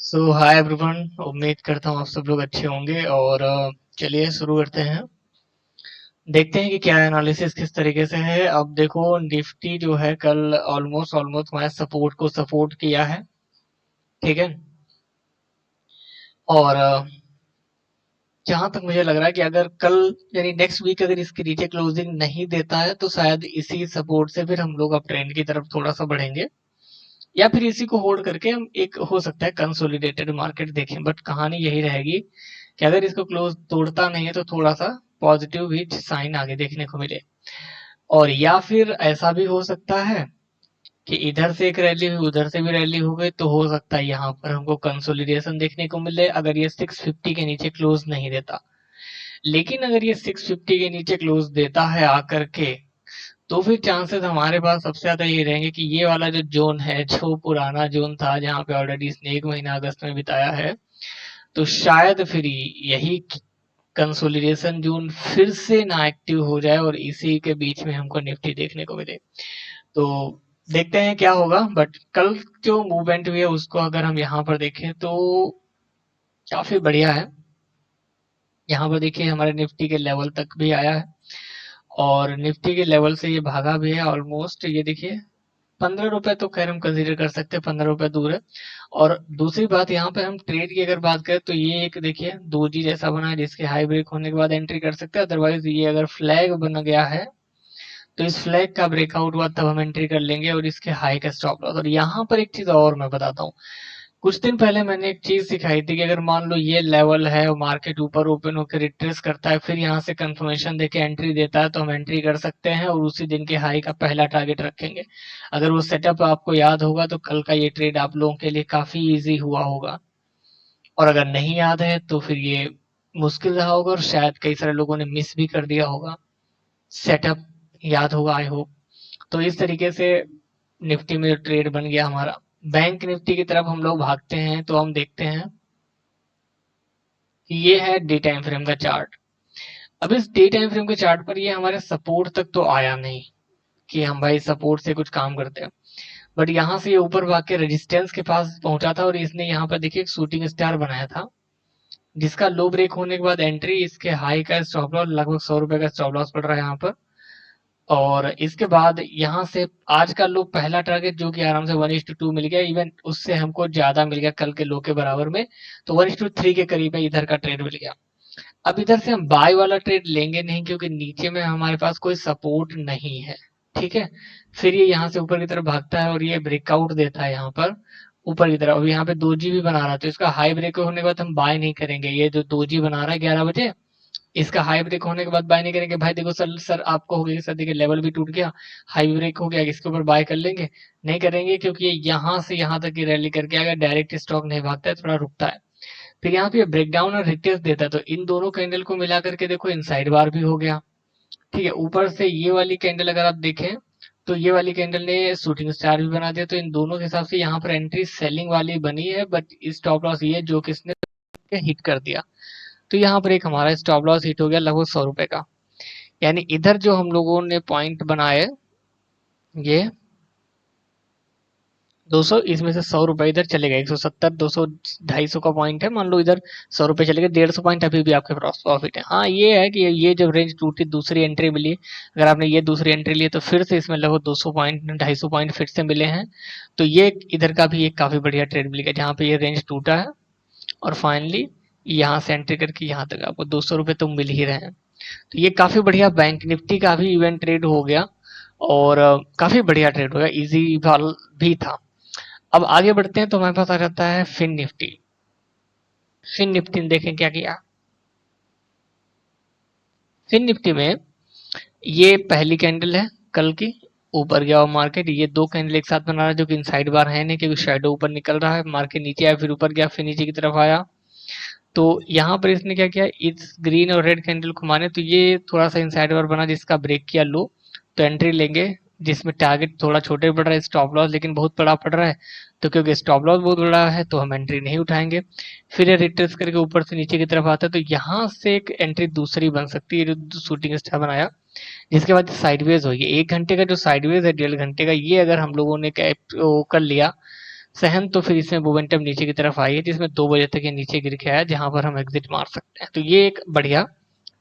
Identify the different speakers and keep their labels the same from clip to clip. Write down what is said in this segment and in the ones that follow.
Speaker 1: सो hi everyone. उम्मीद करता हूँ आप सब लोग अच्छे होंगे और चलिए शुरू करते हैं। देखते हैं कि क्या एनालिसिस किस तरीके से है। अब देखो निफ्टी जो है कल ऑलमोस्ट ऑलमोस्ट हमारे सपोर्ट को सपोर्ट किया है। ठीक है। और जहां तक मुझे लग रहा है कि अगर कल यानी नेक्स्ट वीक अगर इसके नीचे क्लोजिंग नहीं देता है तो शायद इसी सपोर्ट से फिर हम लोग अब ट्रेंड की तरफ थोड़ा सा बढ़ेंगे, या फिर इसी को होल्ड करके हम एक हो सकता है कंसोलिडेटेड मार्केट देखें। बट कहानी यही रहेगी कि अगर इसको क्लोज तोड़ता नहीं है तो थोड़ा सा पॉजिटिव भी साइन आगे देखने को मिले। और या फिर ऐसा भी हो सकता है कि इधर से एक रैली हुई उधर से भी रैली हो गई, तो हो सकता है यहाँ पर हमको कंसोलिडेशन देखने को मिले अगर ये 650 के नीचे क्लोज नहीं देता। लेकिन अगर ये 650 के नीचे क्लोज देता है आकर के, तो फिर चांसेस हमारे पास सबसे ज्यादा ये रहेंगे कि ये वाला जो जोन है, जो पुराना जोन था जहाँ पे ऑलरेडी इसने एक महीना अगस्त में बिताया है, तो शायद फिर यही कंसोलिडेशन जोन फिर से ना एक्टिव हो जाए और इसी के बीच में हमको निफ्टी देखने को मिले। तो देखते हैं क्या होगा। बट कल जो मूवमेंट हुई है उसको अगर हम यहाँ पर देखें तो काफी बढ़िया है। यहाँ पर देखिए हमारे निफ्टी के लेवल तक भी आया है और निफ्टी के लेवल से ये भागा भी है ऑलमोस्ट। ये देखिए 15 रुपए तो खैर हम कंसीडर कर सकते हैं, 15 रुपए दूर है। और दूसरी बात यहाँ पे हम ट्रेड की अगर बात करें तो ये एक देखिए दोजी जैसा बना है जिसके हाई ब्रेक होने के बाद एंट्री कर सकते हैं। अदरवाइज ये अगर फ्लैग बन गया है तो इस फ्लैग का ब्रेकआउट हुआ तब हम एंट्री कर लेंगे और इसके हाई का स्टॉप लॉस। और यहाँ पर एक चीज और मैं बताता हूँ, कुछ दिन पहले मैंने एक चीज सिखाई थी कि अगर मान लो ये लेवल है और मार्केट ऊपर ओपन होकर रिट्रेस करता है फिर यहाँ से कंफर्मेशन देके एंट्री देता है तो हम एंट्री कर सकते हैं और उसी दिन के हाई का पहला टारगेट रखेंगे। अगर वो सेटअप आपको याद होगा तो कल का ये ट्रेड आप लोगों के लिए काफी इजी हुआ होगा। और अगर नहीं याद है तो फिर ये मुश्किल रहा होगा और शायद कई सारे लोगों ने मिस भी कर दिया होगा। सेटअप याद होगा आई होप। तो इस तरीके से निफ्टी में जो ट्रेड बन गया हमारा। बैंक निफ्टी की तरफ हम लोग भागते हैं तो हम देखते हैं कि ये है डे टाइम फ्रेम का चार्ट। अब इस डे टाइम फ्रेम के चार्ट पर ये हमारे सपोर्ट तक तो आया नहीं कि हम भाई सपोर्ट से कुछ काम करते हैं। बट यहाँ से ये ऊपर भाग के रेजिस्टेंस के पास पहुंचा था और इसने यहाँ पर देखिए एक शूटिंग स्टार बनाया था जिसका लो ब्रेक होने के बाद एंट्री, इसके हाई का स्टॉप लॉस लगभग 100 रुपए का स्टॉप लॉस पड़ रहा है यहाँ पर। और इसके बाद यहाँ से आज का लो पहला टारगेट जो कि आराम से 1:2 मिल गया, इवन उससे हमको ज्यादा मिल गया कल के लो के बराबर में। तो 1:3 के करीब में इधर का ट्रेड मिल गया। अब इधर से हम बाय वाला ट्रेड लेंगे नहीं क्योंकि नीचे में हमारे पास कोई सपोर्ट नहीं है। ठीक है। फिर ये यहाँ से ऊपर की तरफ भागता है और ये ब्रेकआउट देता है यहाँ पर ऊपर की तरफ। अब यहाँ पे दोजी भी बना रहा है तो इसका हाई ब्रेक होने के बाद हम बाय नहीं करेंगे। ये जो दोजी बना रहा है 11 बजे, इसका हाई ब्रेक होने के बाद बाय नहीं करेंगे। भाई देखो सर सर आपको हो गया सर, देखिए लेवल भी टूट गया, हाई ब्रेक हो गया, इसके ऊपर बाय कर लेंगे। नहीं करेंगे क्योंकि ये यहाँ से यहाँ तक की रैली करके अगर डायरेक्ट स्टॉक नहीं भागता है, थोड़ा रुकता है। फिर यहाँ पे ब्रेकडाउन और रिटेस्ट देता है तो इन दोनों कैंडल को मिला करके देखो इनसाइड बार भी हो गया। ठीक है। ऊपर से ये वाली कैंडल अगर आप देखें तो ये वाली कैंडल ने शूटिंग स्टार भी बना दिया। तो इन दोनों के हिसाब से यहाँ पर एंट्री सेलिंग वाली बनी है बट स्टॉप लॉस ये जो किसने हिट कर दिया। तो यहाँ पर एक हमारा स्टॉप लॉस हिट हो गया लगभग 100 रुपए का। यानी इधर जो हम लोगों ने पॉइंट बनाए ये 200, इसमें से 100 रुपए इधर चले गए। 170 200 250 का पॉइंट है, मान लो इधर 100 रुपए चले गए, 150 पॉइंट अभी भी आपके पास प्रॉफिट है। हाँ ये है कि ये जब रेंज टूटी दूसरी एंट्री मिली, अगर आपने ये दूसरी एंट्री ली तो फिर से इसमें लगभग 200 पॉइंट 250 पॉइंट फिर से मिले हैं। तो ये इधर का भी एक काफी बढ़िया ट्रेड मिल गया जहाँ पे ये रेंज टूटा है और फाइनली यहाँ से एंट्री करके यहाँ तक आपको 200 रुपए तो मिल ही रहे हैं। तो ये काफी बढ़िया बैंक निफ्टी का भी इवेंट ट्रेड हो गया और काफी बढ़िया ट्रेड हो गया, इजी भी था। अब आगे बढ़ते हैं तो हमारे पास आ जाता है फिन निफ्टी। फिन निफ्टी में देखें क्या किया। फिन निफ्टी में ये पहली कैंडल है कल की, ऊपर गया हुआ मार्केट। ये दो कैंडल एक साथ बना रहा है जो कि इनसाइड बार है नहीं क्योंकि शेडो ऊपर निकल रहा है। मार्केट नीचे आया फिर ऊपर गया फिर नीचे की तरफ आया। तो यहाँ पर इसने क्या किया, इस ग्रीन और रेड कैंडल को माने तो ये थोड़ा सा इनसाइड बार बना जिसका ब्रेक किया लो, तो एंट्री लेंगे जिसमें टारगेट थोड़ा छोटे पड़ रहा है, स्टॉप लॉस लेकिन बहुत बड़ा पड़ रहा है। तो क्योंकि स्टॉप लॉस बहुत बड़ा है तो हम एंट्री नहीं उठाएंगे। फिर ये रिट्रेस करके ऊपर से नीचे की तरफ आता है तो यहाँ से एक एंट्री दूसरी बन सकती है जो शूटिंग स्टार बनाया, जिसके बाद साइडवेज होगी। 1 घंटे का जो साइडवेज है 1.5 घंटे का, ये अगर हम लोगों ने कर लिया सहन, तो फिर इसमें मोमेंटम नीचे की तरफ आई है जिसमें 2 बजे तक ये नीचे गिर के आया जहां पर हम एग्जिट मार सकते हैं। तो ये एक बढ़िया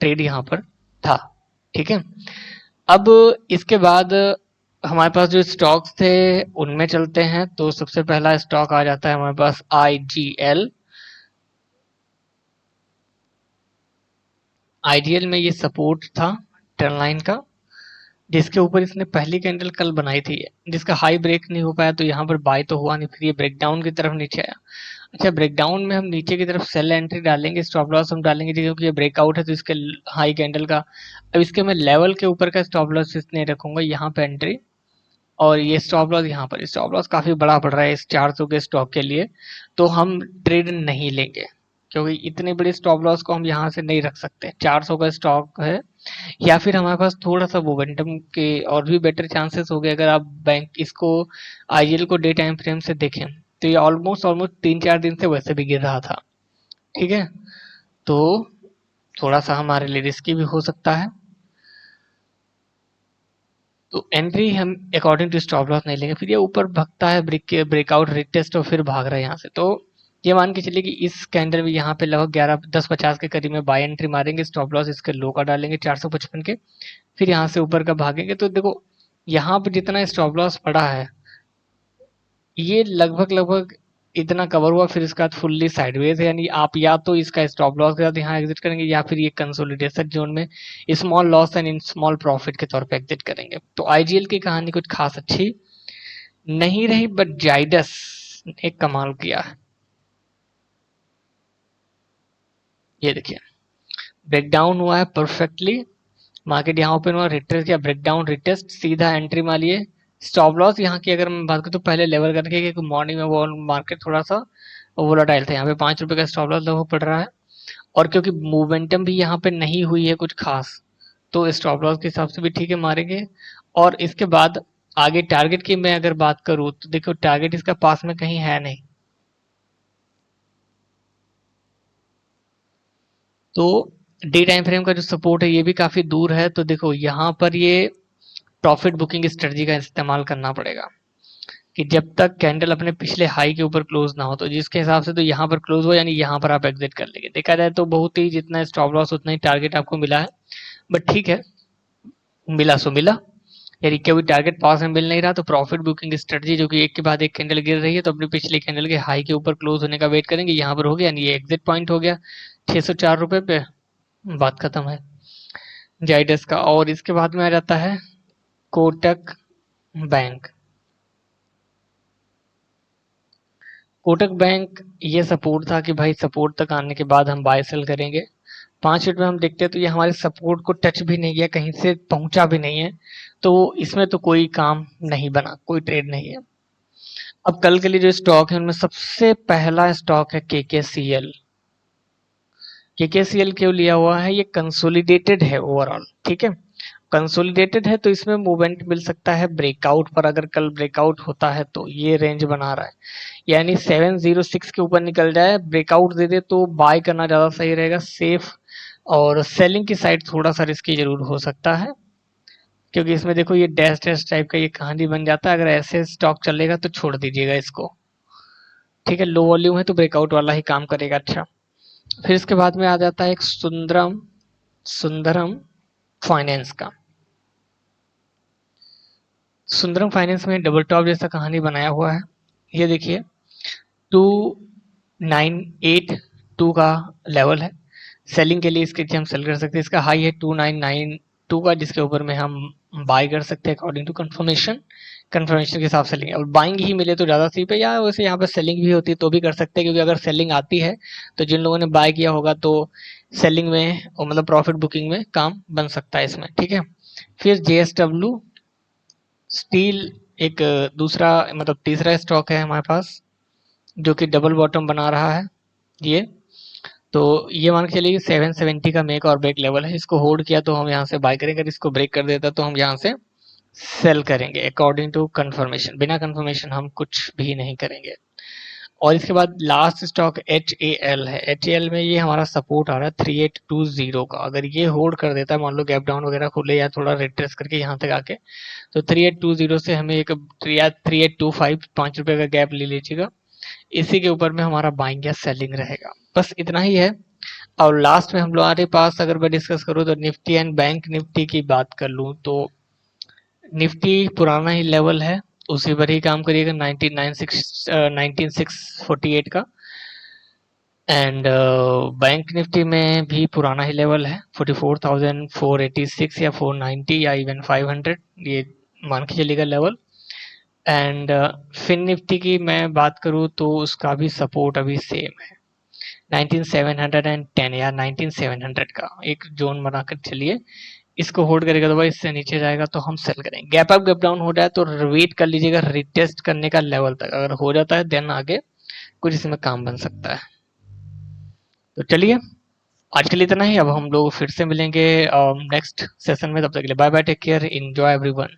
Speaker 1: ट्रेड यहाँ पर था। ठीक है, अब इसके बाद हमारे पास जो स्टॉक्स थे उनमें चलते हैं। तो सबसे पहला स्टॉक आ जाता है हमारे पास आईजीएल। आईजीएल में ये सपोर्ट था ट्रेंड लाइन का, जिसके ऊपर इसने पहली कैंडल कल बनाई थी, जिसका हाई ब्रेक नहीं हो पाया, तो यहाँ पर बाय तो हुआ नहीं, फिर ये ब्रेकडाउन की तरफ नीचे आया। अच्छा, ब्रेकडाउन में हम नीचे की तरफ सेल एंट्री डालेंगे, स्टॉप लॉस हम डालेंगे क्योंकि ये ब्रेकआउट है तो इसके हाई कैंडल का। अब इसके मैं लेवल के ऊपर का स्टॉप लॉस इसने रखूंगा यहाँ पे एंट्री, और ये स्टॉप लॉस यहाँ पर। स्टॉप लॉस काफी बड़ा पड़ रहा है इस 400 के स्टॉक के लिए, तो हम ट्रेड नहीं लेंगे क्योंकि इतनी बड़ी स्टॉप लॉस को हम यहाँ से नहीं रख सकते। 400 का स्टॉक है, या फिर हमारे पास थोड़ा सा मोमेंटम के और भी बेटर चांसेस हो गए। अगर आप बैंक इसको आईजीएल को डे टाइम फ्रेम से देखें तो ये ऑलमोस्ट 3-4 दिन से वैसे भी गिर रहा था। ठीक है, तो थोड़ा सा हमारे लिए रिस्की भी हो सकता है, तो एंट्री हम अकॉर्डिंग टू स्टॉप लॉस नहीं लेंगे। फिर ये ऊपर भगता है, ब्रेकआउट रिटेस्ट और फिर भाग रहा है यहाँ से। तो ये मान के चलिए कि इस कैंडल में यहाँ पे लगभग 11-10-50 के करीब में बाय एंट्री मारेंगे, स्टॉप लॉस इसके लो का डालेंगे 455 के, फिर यहाँ से ऊपर का भागेंगे। तो देखो यहाँ पे जितना स्टॉप लॉस पड़ा है ये लगभग लगभग इतना कवर हुआ, फिर इसका फुल्ली साइडवेज है, यानी आप या तो इसका स्टॉप लॉस के साथ यहाँ एग्जिट करेंगे या फिर ये कंसोलिडेशन जोन में small loss and in small profit के तौर पे एग्जिट करेंगे। तो आईजीएल की कहानी कुछ खास अच्छी नहीं रही, बट जाइडस ने कमाल किया है। ये देखिए ब्रेकडाउन हुआ है परफेक्टली, मार्केट यहाँ ओपन हुआ, रिट्रेस किया, ब्रेकडाउन रिटेस्ट, सीधा एंट्री मारिए। स्टॉप लॉस यहाँ की अगर मैं बात करूँ तो पहले लेवल करके, क्योंकि मॉर्निंग में वो मार्केट थोड़ा सा वोलाटाइल था, यहाँ पे 5 रुपए का स्टॉप लॉस लगभग पड़ रहा है, और क्योंकि मोमेंटम भी यहाँ पे नहीं हुई है कुछ खास, तो स्टॉप लॉस के हिसाब से भी ठीक है मारेंगे। और इसके बाद आगे टारगेट की मैं अगर बात करूँ तो देखो टारगेट इसका पास में कहीं है नहीं, तो डे टाइम फ्रेम का जो सपोर्ट है ये भी काफी दूर है। तो देखो यहाँ पर ये प्रॉफिट बुकिंग स्ट्रेटजी का इस्तेमाल करना पड़ेगा कि जब तक कैंडल अपने पिछले हाई के ऊपर क्लोज ना हो, तो जिसके हिसाब से तो यहाँ पर क्लोज हो यानी यहाँ पर आप एग्जिट कर लेंगे। देखा जाए तो बहुत ही जितना स्टॉप लॉस उतना ही टारगेट आपको मिला है, बट ठीक है, मिला सो मिला, यानी कोई टारगेट पास में मिल नहीं रहा तो प्रॉफिट बुकिंग स्ट्रेटजी जो कि एक के बाद एक कैंडल गिर रही है तो अपनी पिछली कैंडल के हाई के ऊपर क्लोज होने का वेट करेंगे। यहाँ पर हो गया यानी ये एग्जिट पॉइंट हो गया 604 रुपए पे, बात खत्म है जाइडस का। और इसके बाद में आ जाता है कोटक बैंक। कोटक बैंक ये सपोर्ट था कि भाई सपोर्ट तक आने के बाद हम बाय सेल करेंगे। 5 मिनट में हम देखते हैं तो ये हमारे सपोर्ट को टच भी नहीं किया, कहीं से पहुंचा भी नहीं है, तो इसमें तो कोई काम नहीं बना, कोई ट्रेड नहीं है। अब कल के लिए जो स्टॉक है उनमें सबसे पहला स्टॉक है केकेसीएल। केकेसीएल क्यों लिया हुआ है, ये कंसोलिडेटेड है ओवरऑल। ठीक है, कंसोलिडेटेड है तो इसमें मूवमेंट मिल सकता है ब्रेकआउट पर, अगर कल ब्रेकआउट होता है तो ये रेंज बना रहा है, यानी 706 के ऊपर निकल जाए ब्रेकआउट दे दे तो बाय करना ज्यादा सही रहेगा, सेफ। और सेलिंग की साइड थोड़ा सा रिस्की जरूर हो सकता है, क्योंकि इसमें देखो ये डैश डैश टाइप का ये कहानी बन जाता है, अगर ऐसे स्टॉक चलेगा तो छोड़ दीजिएगा इसको। ठीक है, लो वॉल्यूम है तो ब्रेकआउट वाला ही काम करेगा। अच्छा, फिर इसके बाद में आ जाता है एक सुंदरम सुंदरम फाइनेंस का। सुंदरम फाइनेंस में डबल टॉप जैसा कहानी बनाया हुआ है। ये देखिए 2982 का लेवल है, सेलिंग के लिए इसके नीचे हम सेल कर सकते हैं। इसका हाई है 2992 का, जिसके ऊपर में हम बाय कर सकते हैं अकॉर्डिंग टू कंफर्मेशन के हिसाब से लेंगे। और बाइंग ही मिले तो ज़्यादा सही पे, या वैसे यहाँ पर सेलिंग भी होती है तो भी कर सकते हैं, क्योंकि अगर सेलिंग आती है तो जिन लोगों ने बाय किया होगा तो सेलिंग में और मतलब प्रॉफिट बुकिंग में काम बन सकता है इसमें। ठीक है, फिर जेएसडब्ल्यू स्टील एक दूसरा मतलब तीसरा स्टॉक है हमारे पास जो कि डबल बॉटम बना रहा है। ये तो ये मान के चलिए 770 का मेक और ब्रेक लेवल है, इसको होल्ड किया तो हम यहाँ से बाय करेंगे, इसको ब्रेक कर देता तो हम यहाँ से सेल करेंगे अकॉर्डिंग टू कंफर्मेशन, बिना कंफर्मेशन हम कुछ भी नहीं करेंगे। और इसके बाद लास्ट स्टॉक HAL है। HAL में ये हमारा सपोर्ट आ रहा है 3820 का। अगर ये होल्ड कर देता है, मान लो गैप डाउन वगैरह खुले या थोड़ा रिट्रेस करके यहाँ तक आके, तो 3820 से हमें एक या 3825 ₹5 का गैप ले लीजिएगा। इसी के ऊपर में हमारा बाइंग या सेलिंग रहेगा। बस इतना ही है। और लास्ट में हम लोग हमारे पास अगर मैं डिस्कस करूँ तो निफ्टी एंड बैंक निफ्टी की बात कर लूँ तो निफ्टी पुराना ही लेवल है, उसी पर ही काम करिएगा 19648 का। एंड बैंक निफ्टी में भी पुराना ही लेवल है 44,486 या 490 या इवन 500, ये मान के चलिएगा लेवल। एंड फिन निफ्टी की मैं बात करूँ तो उसका भी सपोर्ट अभी सेम है 19710 या 19700 का एक जोन बनाकर चलिए। इसको होल्ड करेगा तो भाई इससे नीचे जाएगा तो हम सेल करेंगे। गैप अप गैप डाउन हो जाए तो वेट कर लीजिएगा रिटेस्ट करने का लेवल तक, अगर हो जाता है देन आगे कुछ इसमें काम बन सकता है। तो चलिए आज के लिए इतना ही। अब हम लोग फिर से मिलेंगे नेक्स्ट सेशन में। तब तक के लिए bye bye, take care, enjoy everyone.